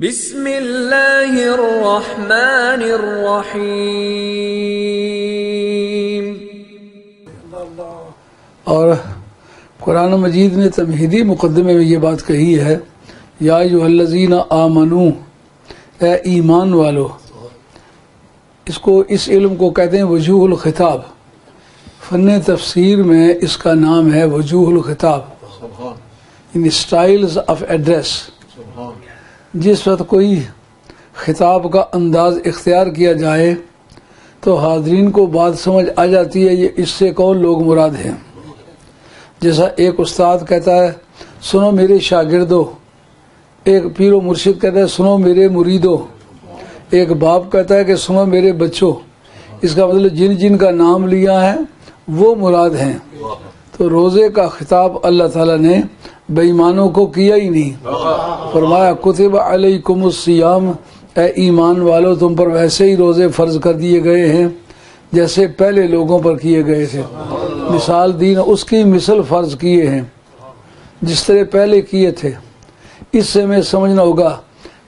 بسم اللہ الرحمن الرحیم۔ اور قرآن مجید نے تمہیدی مقدمے میں یہ بات کہی ہے، یا ایھا الذین آمنوا، اے ایمان والو۔ اس علم کو کہتے ہیں وجوہ الخطاب۔ فن تفسیر میں اس کا نام ہے وجوہ الخطاب، ان اسٹائلز آف ایڈریس۔ جس وقت کوئی خطاب کا انداز اختیار کیا جائے تو حاضرین کو بات سمجھ آ جاتی ہے یہ اس سے کون لوگ مراد ہیں۔ جیسا ایک استاد کہتا ہے سنو میرے شاگردو، ایک پیر و مرشد کہتا ہے سنو میرے مریدو، ایک باپ کہتا ہے کہ سنو میرے بچوں۔ اس کا مطلب جن جن کا نام لیا ہے وہ مراد ہیں۔ تو روزے کا خطاب اللہ تعالیٰ نے بے ایمانوں کو کیا ہی نہیں، فرمایا کتب علیکم الصیام، اے ایمان والو تم پر ویسے ہی روزے فرض کر دیے گئے ہیں جیسے پہلے لوگوں پر کیے گئے تھے۔ مثال دین اس کی مثل فرض کیے ہیں جس طرح پہلے کیے تھے۔ اس سے ہمیں سمجھنا ہوگا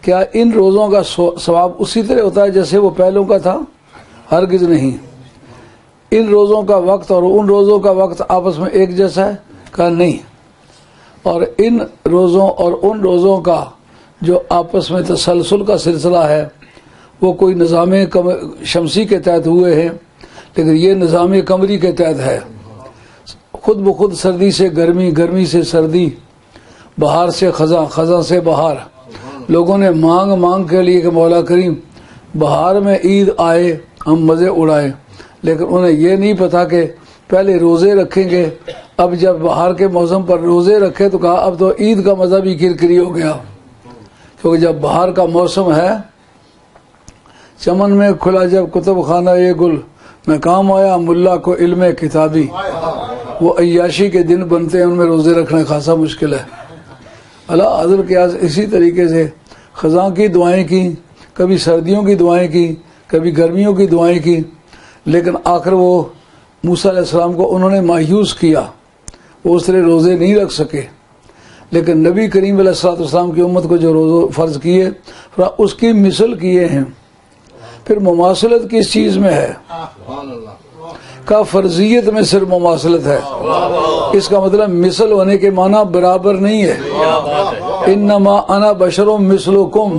کیا ان روزوں کا ثواب اسی طرح ہوتا ہے جیسے وہ پہلوں کا تھا؟ ہرگز نہیں۔ ان روزوں کا وقت اور ان روزوں کا وقت آپس میں ایک جیسا ہے؟ کہا نہیں۔ اور ان روزوں اور ان روزوں کا جو آپس میں تسلسل کا سلسلہ ہے وہ کوئی نظام شمسی کے تحت ہوئے ہیں، لیکن یہ نظام قمری کے تحت ہے۔ خود بخود سردی سے گرمی، گرمی سے سردی، بہار سے خزاں، خزاں سے بہار۔ لوگوں نے مانگ کے لیے کہ مولا کریم بہار میں عید آئے ہم مزے اڑائے، لیکن انہیں یہ نہیں پتا کہ پہلے روزے رکھیں گے، اب جب بہار کے موسم پر روزے رکھے تو کہا اب تو عید کا مزہ بھی کرکری ہو گیا، کیونکہ جب بہار کا موسم ہے چمن میں کھلا جب کتب خانہ یہ گل، میں کام آیا ملا کو علم کتابی۔ وہ عیاشی کے دن بنتے ہیں، ان میں روزے رکھنا خاصا مشکل ہے۔ اللہ حضر کے اسی طریقے سے خزاں کی دعائیں کی، کبھی سردیوں کی دعائیں کی، کبھی گرمیوں کی دعائیں کی، لیکن آخر وہ موسیٰ علیہ السلام کو انہوں نے مایوس کیا، وہ اس طرح روزے نہیں رکھ سکے۔ لیکن نبی کریم علیہ السلام کی امت کو جو روزے فرض کیے اس کی مثل کیے ہیں۔ پھر مماثلت کس چیز میں ہے؟ کا فرضیت میں صرف مماثلت ہے۔ اس کا مطلب مثل ہونے کے معنی برابر نہیں ہے۔ انما انا بشر مثلکم،